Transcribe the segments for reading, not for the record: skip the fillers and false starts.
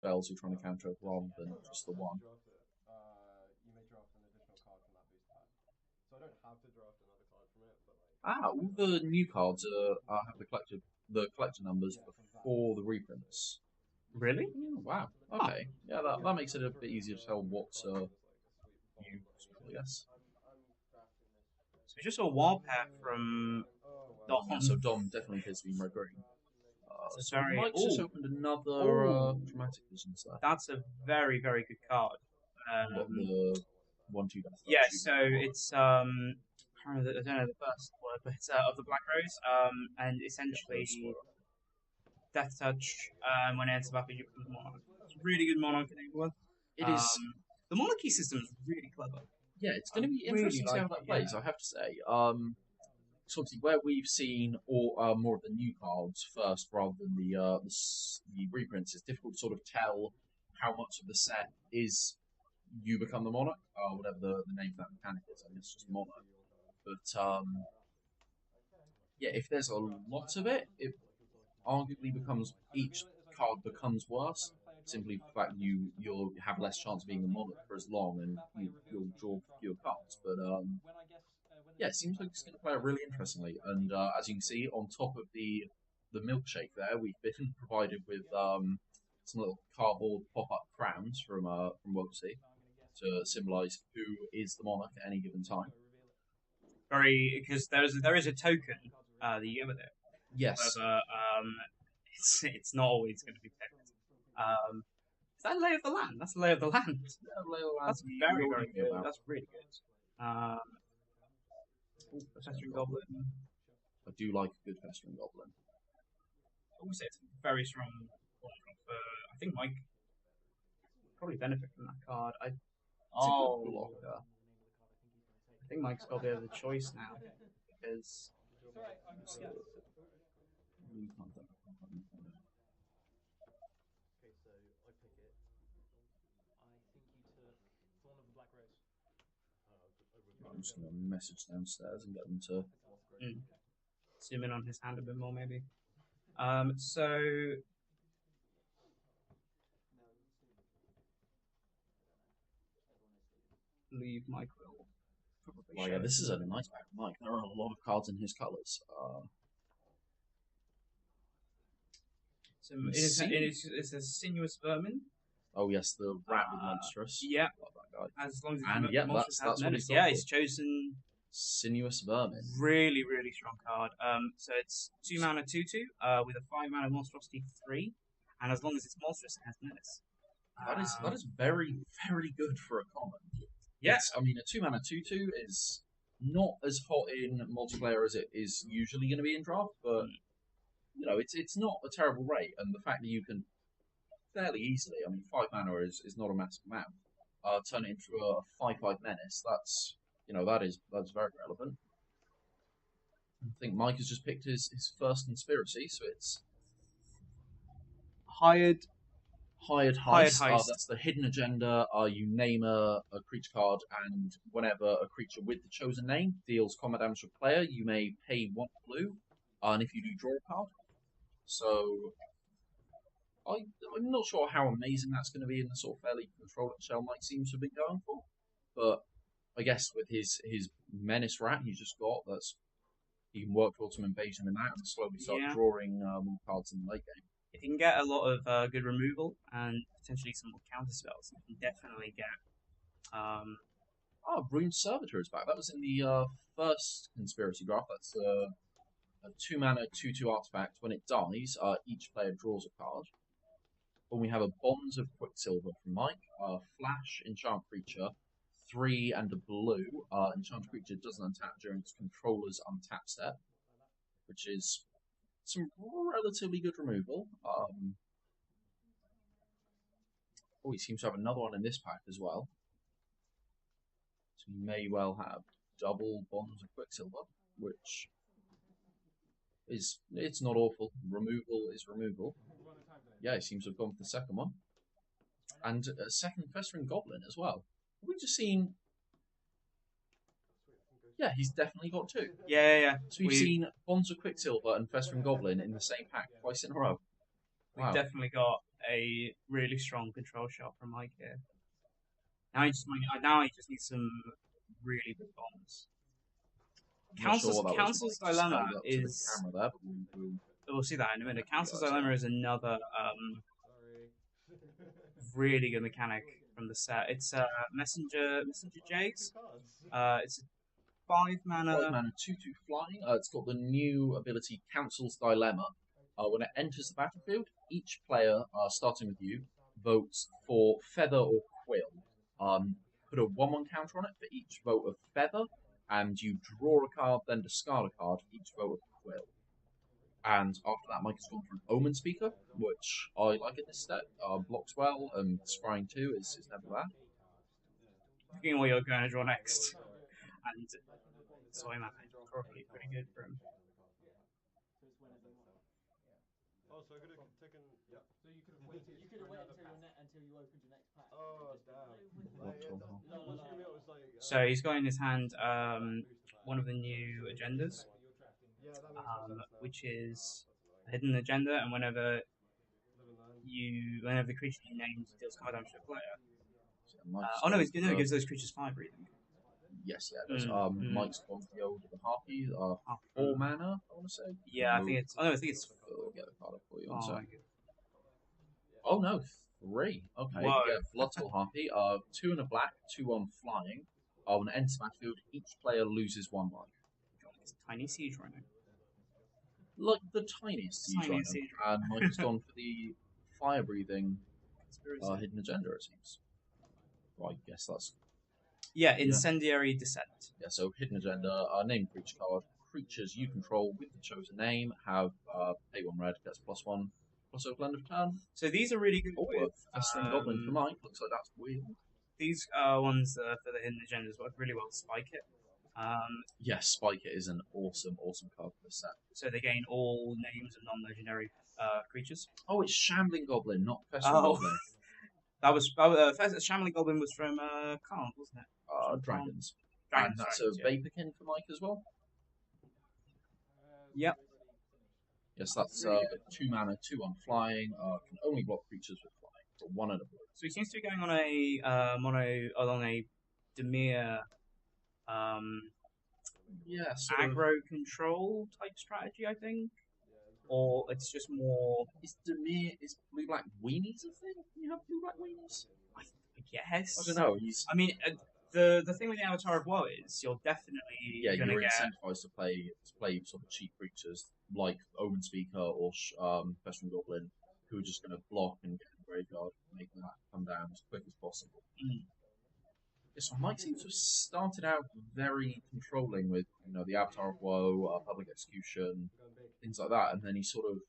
spells you're trying to counter rather than just the one. Ah, all the new cards have the collector numbers before the reprints. Really? Wow. Huh. Okay. Yeah, that makes it a bit easier to tell what's used, I guess. So we just saw a wall pack from So Dom. Dom definitely appears to be red green. It's a So very Mike's just opened another oh, dramatic visions there. that's a very very good card. What Um, the 1/2 death yeah, touch you so get for? it's I don't know the first word, but it's of the Black Rose. And Yeah, essentially those were. Death Touch. When it enters battle, you become Monarch. It's a really good Monarch enabler. It is. The Monarchy system is really clever. Yeah, it's I going to be really interesting to see like how it. that Yeah. plays. I have to say. So obviously where we've seen all more of the new cards first rather than the reprints, it's difficult to sort of tell how much of the set is you become the monarch, whatever the name for that mechanic is. I think it's just monarch. But yeah, if there's a lot of it, it arguably becomes each card becomes worse. Simply for the fact you'll have less chance of being the monarch for as long, and you'll draw fewer cards. But yeah, it seems like it's going to play out really interestingly. And as you can see, on top of the milkshake there, we've been provided with some little cardboard pop-up crowns from Wogsy to symbolise who is the monarch at any given time. Very because there is a token that you get with it. Yes, However, it's not always going to be picked. Um, is that Lay of the Land? That's Lay of the Land. Legoland, That's we very already very knew good. about. That's really good. Um, Festering Festering Goblin. Goblin. I do like a good Festering Goblin. I would say it's a very strong one. I think Mike probably benefit from that card. It's a good Oh, blocker. I think Mike's got a bit of a choice now because I'm just going to message downstairs and get them to. mm, zoom in on his hand a bit more maybe. So leave Mike will probably Well, show yeah, it this to is a them. nice pack of Mike. There are a lot of cards in his colours. So it's a sinuous vermin. Oh yes, the rat with monstrous. Yeah, Love that guy. as long as And the yeah, monstrous has that's what menace. he's Yeah, gone for. he's chosen Sinuous vermin. really, really strong card. So it's 2 mana 2/2 with a 5 mana monstrosity 3, and as long as it's monstrous, it has menace. That is very very good for a common. Yeah, I mean a 2 mana 2/2 is not as hot in multiplayer as it is usually going to be in draft, but you know it's not a terrible rate, and the fact that you can fairly easily, I mean 5 mana is not a massive amount. Turn it into a 5/5 menace. That's that's very relevant. I think Mike has just picked his first conspiracy, so it's hired hired hired heist. heist. That's the hidden agenda. You name a creature card, and whenever a creature with the chosen name deals combat damage to a player, you may pay 1 blue, and if you do, draw a card. So I'm not sure how amazing that's going to be in the sort of fairly controlled shell Mike seems to have been going for, but I guess with his menace rat he's just got, that's he can work towards some invasion in that and slowly start Yeah, drawing more cards in the late game. if you can get a lot of good removal and potentially some more counter spells, you can definitely get. Oh, Rune Servitor is back. That was in the first conspiracy draft. That's a 2 mana 2/2 artifact. When it dies, each player draws a card. When we have a Bonds of Quicksilver from Mike, Flash, enchant creature, 3 and a blue. Enchant creature doesn't untap during its controller's untap step, which is some relatively good removal. Oh, he seems to have another one in this pack as well. So you may well have double Bonds of Quicksilver, which it's not awful. Removal is removal. Yeah, he seems to have gone for the second one. And a second Festering Goblin as well. We've just seen. Yeah, he's definitely got two. Yeah. So we've seen Bonds of Quicksilver and Festering Goblin in the same pack twice in a row. we've Wow. definitely got a really strong control shot from Mike here. Now he just needs some really big bombs. I'm not sure what that was. Council's Mike just Dilemma held up to the is. camera there, but We'll see that in a minute. you Council's guys Dilemma is another really good mechanic from the set. It's Messenger Jays. It's a 5-mana. 5-mana 2/2 flying. It's got the new ability Council's Dilemma. When it enters the battlefield, each player, starting with you, votes for Feather or Quill. Put a 1/1 counter on it for each vote of Feather, and you draw a card, then discard a card for each vote of Quill. And after that, Mike has gone for an Omen Speaker, which I like in this set. Blocks well, and Scrying 2 is never bad. Thinking what you're going to draw next. And Soy Man, probably pretty good for him. Oh, so I could have taken. Yeah. So you could have waited. You could have waited until you opened your next pack. Oh, damn. So he's got in his hand one of the new agendas, which is a hidden agenda, and whenever the creature you name deals card damage to a player. It gives those creatures 5 breathing. Yes, yeah, it does. Mike's gone for the Ode of the Harpy, 4 mana, I want to say. Yeah, I think it's. Oh no, I think it's. I'll get the card up for you. Oh no, 3. Okay, Whoa. yeah, Bloodsoul Harpy. 2 and a black, 2 on flying. When it enters the battlefield, each player loses 1 life. It's a tiny siege rhino. Like the tiniest siege rhino. And Mike's gone for the fire breathing hidden agenda, it seems. Well, I guess that's. Yeah, Incendiary Descent. Yeah, so hidden agenda, name creature card. Creatures you control with the chosen name have pay 1 red, gets +1, plus a blend of turn. So these are really good. Festering Goblin for Mike, looks like that's weird. These ones for the hidden agendas work really well to spike it. Yes, Spike It is an awesome card for this set. So they gain all names of non-legendary creatures. Oh, it's Shambling Goblin, not Festering Goblin. That was Shambling Goblin was from Karn, wasn't it? Dragons. And that's a Vaporkin for Mike as well. Yep. Yes, that's 2 mana, 2 on flying. Can only block creatures with flying. So 1 and a blue. So he seems to be going on a Demir aggro control type strategy, I think. Or it's just more. Is blue black weenies a thing? Can you have blue black weenies? I guess. I don't know. I mean, the thing with the Avatar of Woe is you're definitely you're incentivized to play sort of cheap creatures like Omen Speaker or Festering Goblin, who are just going to block and get in the graveyard, making that come down as quick as possible. So Mike seems to have started out very controlling with the Avatar of Woe, Public Execution, things like that, and then he sort of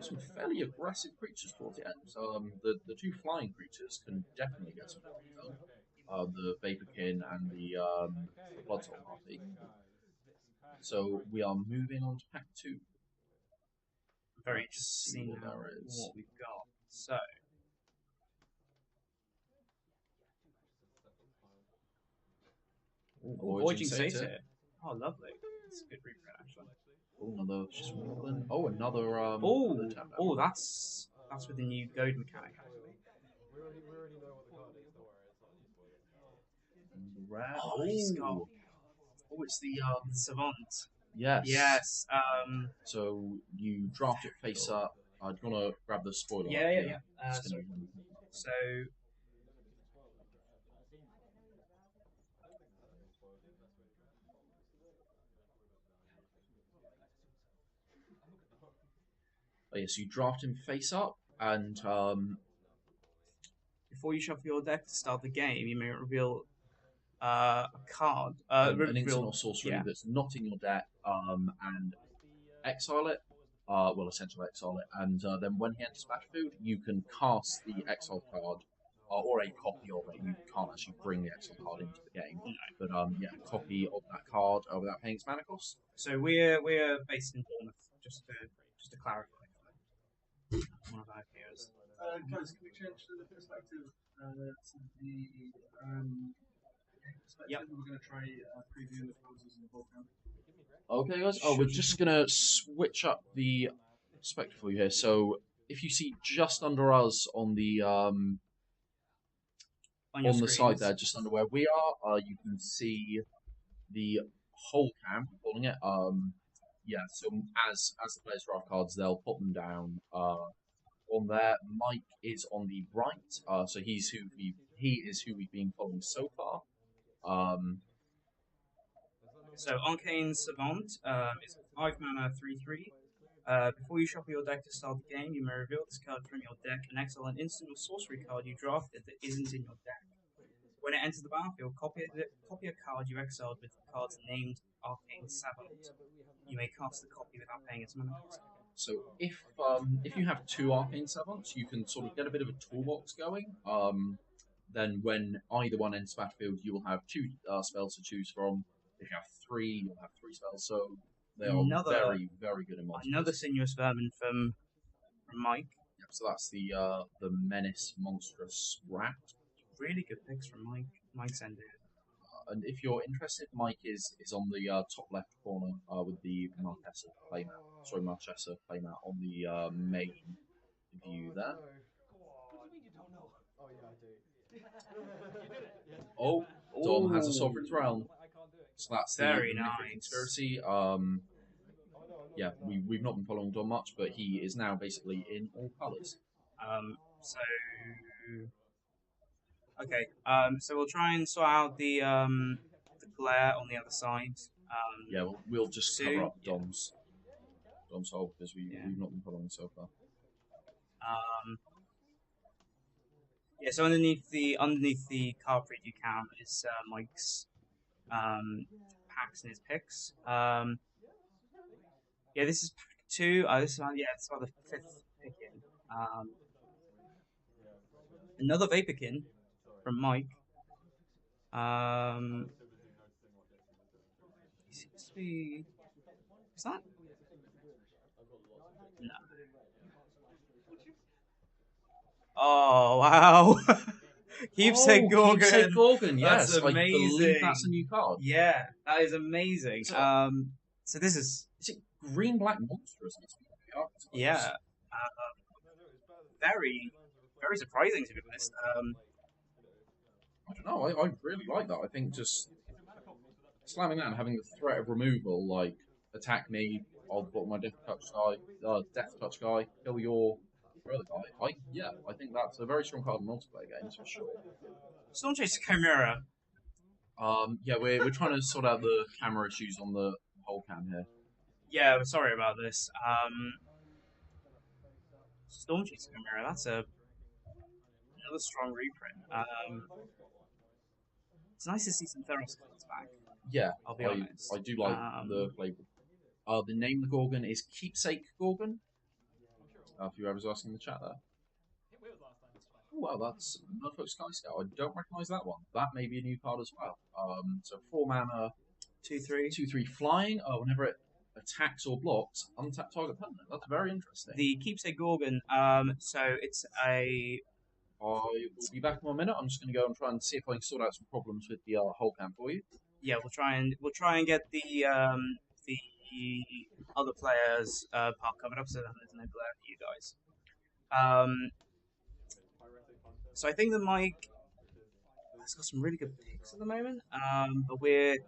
some fairly aggressive creatures towards the end. So the 2 flying creatures can definitely get some damage done. The Vaporkin and the Bloodsoul Harpy. So we are moving on to pack 2. Very interesting what we've got. So. Voyaging Satyr. Oh, lovely. It's a good reprint, actually. Another Swampland. Another. That's with the new goad mechanic, actually. We already know what the card is. Don't worry. He's got. It's the Savant. Yes. Yes. So you draft it face up. Do you want to grab the spoiler? Yeah. So. Yes, you draft him face up, and before you shuffle your deck to start the game, you may reveal a card, an instant or sorcery that's not in your deck, and exile it. Essentially exile it, and then when he enters battlefield, you can cast the exile card, or a copy of it. You can't actually bring the exile card into the game, but a copy of that card without paying its mana cost. So we're based in Bournemouth, just to clarify. One of our heroes. Guys, can we change the perspective to the perspective? Yep. We're going to try previewing the poses in the volcano. Okay, guys. We're just going to switch up the perspective for you here. So if you see just under us on the on your on the side screens. there, just under where we are, you can see the whole cam, calling it. Yeah, so as the players draft cards, they'll put them down on there. Mike is on the right, so he is who we've been following so far. So Arcane Savant is 5 mana 3/3. Before you shuffle your deck to start the game, you may reveal this card from your deck and exile an instant or sorcery card you drafted that isn't in your deck. When it enters the battlefield, copy a card you exiled with the card's named Arcane Savant. You may cast the copy without paying its mana cost. So if you have 2 Arcane Savants, you can sort of get a bit of a toolbox going. Then when either one enters battlefield, you will have 2 spells to choose from. If you have 3, you'll have 3 spells. So they are very, very good in monsters. Another Sinuous Vermin from Mike. Yep, so that's the Menace Monstrous Rat. Really good picks from Mike. Mike's ended. And if you're interested, Mike is on the top left corner with the Marchesa playmat on the main view there. Oh, Dom has a Sovereign's Realm. So that's Very the nice. Conspiracy. Yeah, we've not been following Dom much, but he is now basically in all colours. Okay, so we'll try and sort out the glare on the other side. Yeah, we'll just Sue, cover up yeah. Dom's hole because we've not been following so far. Yeah, so underneath the card preview count is Mike's packs and his picks. Yeah, this is pack 2. This is it's about the 5th pick in. Another Vaporkin from Mike. He seems to be. Is that? No. Oh wow! Keepsake Gorgon. Keepsake Gorgon, yes. That's amazing. I believe that's a new card. Yeah, that is amazing. So this is it green black monstrous? Yeah. Very, very surprising to be honest. I don't know. I really like that. I think just slamming that and having the threat of removal, like attack me, I'll block my death touch guy, kill your other guy. I think that's a very strong card in multiplayer games for sure. Stormchase Chimera. Yeah, we're trying to sort out the camera issues on the whole cam here. Yeah, we're sorry about this. Stormchase Chimera. That's another strong reprint. It's nice to see some Theros cards back. Yeah, I'll be honest. I do like the flavor. The name of the Gorgon is Keepsake Gorgon. If you ever was asking in the chat there. Oh, well, that's Norfolk Sky Scout. I don't recognise that one. That may be a new card as well. So 4 mana, 2/3 flying. Whenever it attacks or blocks, untap target permanent. That's very interesting. The Keepsake Gorgon. So it's a. I will be back in 1 minute. I'm just going to go and try and see if I can sort out some problems with the whole cam for you. Yeah, we'll try and get the other players' part covered up so that there's no glare for you guys. So I think that Mike has got some really good picks at the moment, but we're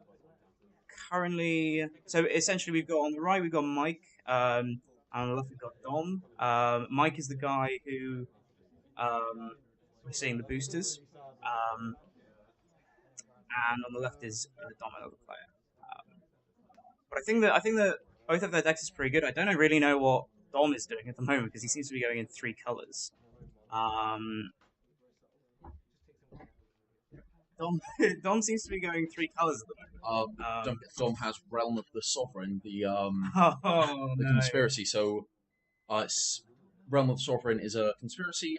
currently essentially we've got on the right we've got Mike, and on the left we've got Dom. Mike is the guy who we're seeing the boosters, and on the left is Dom, another player. But I think that both of their decks is pretty good. I don't really know what Dom is doing at the moment because he seems to be going in 3 colors. Dom seems to be going 3 colors at the moment. Dom has Realm of the Sovereign, the no. conspiracy. So, it's Realm of the Sovereign is a conspiracy.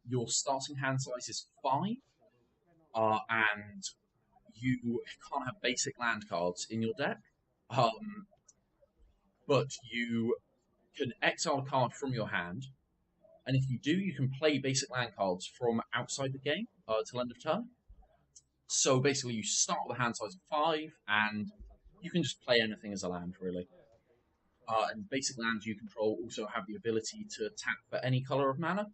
Your starting hand size is 5, and you can't have basic land cards in your deck. But you can exile a card from your hand, and if you do, you can play basic land cards from outside the game till end of turn. So basically, you start with a hand size of 5, and you can just play anything as a land, really. and basic lands you control also have the ability to tap for any color of mana.